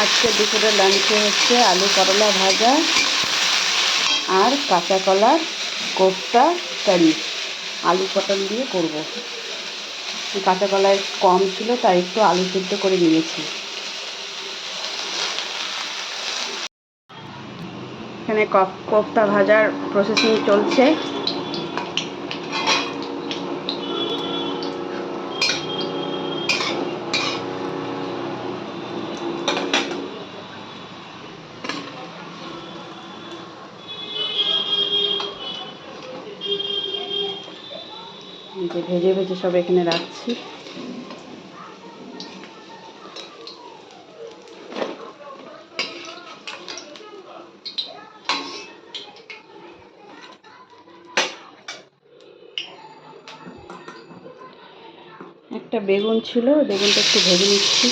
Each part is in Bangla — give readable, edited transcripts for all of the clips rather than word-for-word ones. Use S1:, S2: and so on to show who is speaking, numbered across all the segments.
S1: আজকে দুপুরে লাঞ্চে হচ্ছে আলু করলা ভাজা আর কাঁচা কলার কোফতা কারি। আলু পটল দিয়ে করব। কাঁচা কলায় কম ছিল তাই একটু আলু সিদ্ধ করে নিয়েছি। এখানে কোফতা ভাজার প্রসেসিং চলছে। ভেজে ভেজে সব এখানে রাখছি। একটা বেগুন ছিল, বেগুনটা একটু ভেজে নিচ্ছি।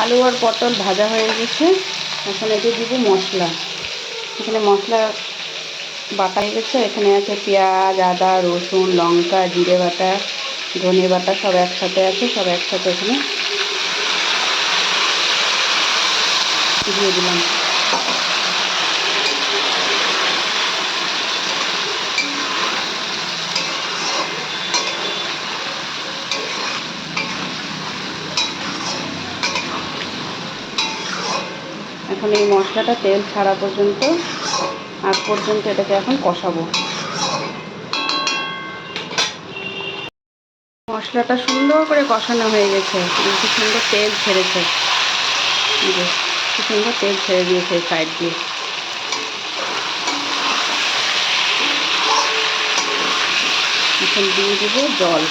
S1: আলু আর পটল ভাজা হয়ে গেছে। এখন এতে দিব মশলা। এখানে মশলা বাটা হয়ে গেছে। এখানে আছে পেঁয়াজ, আদা, রসুন, লঙ্কা, জিরে বাটা, ধনে বাটা সব একসাথে আছে। সব একসাথে এখানে দিয়ে দিলাম। এখন এই মশলাটা তেল ছাড়া পর্যন্ত আগ পর্যন্ত এটাকে এখন কষাবো। মশলাটা সুন্দর করে কষানো হয়ে গেছে। কি সুন্দর তেল ছেড়েছে, কি সুন্দর তেল ছেড়ে দিয়েছে সাইড দিয়ে। এখন দিয়ে দেবো জল।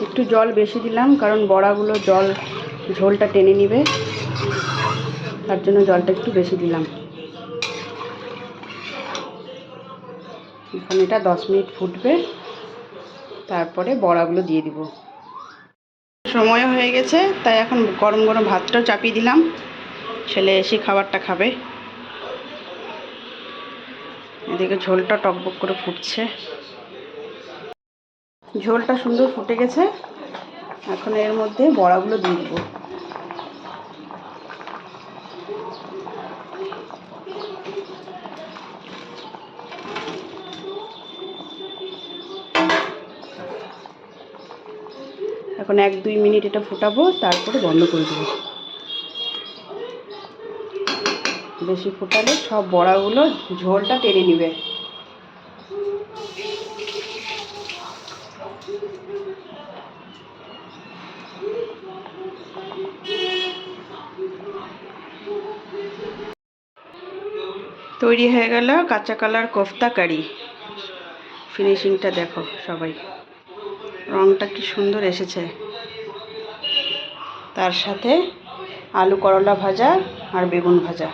S1: একটু জল বেশি দিলাম, কারণ বড়াগুলো ঝোলটা টেনে নিবে, তার জন্য জলটা একটু বেশি দিলাম। এখন এটা 10 মিনিট ফুটবে, তারপরে বড়াগুলো দিয়ে দিব। সময় হয়ে গেছে, তাই এখন গরম গরম ভাতটাও চাপিয়ে দিলাম। ছেলে এসে খাবারটা খাবে। এদিকে ঝোলটা টকবক করে ফুটছে। ঝোলটা সুন্দর ফুটে গেছে। এখন এর মধ্যে বড়াগুলো দিয়ে দেবো। এখন 1-2 মিনিট এটা ফুটাবো, তারপরে বন্ধ করে দেবো। বেশি ফুটালে সব বড়াগুলো ঝোলটা টেনে নিবে। তৈরি হয়ে গেল কাঁচা কলার কোফতা কারি। ফিনিশিংটা দেখো সবাই, রঙটা কি সুন্দর এসেছে। তার সাথে আলু করলা ভাজা আর বেগুন ভাজা।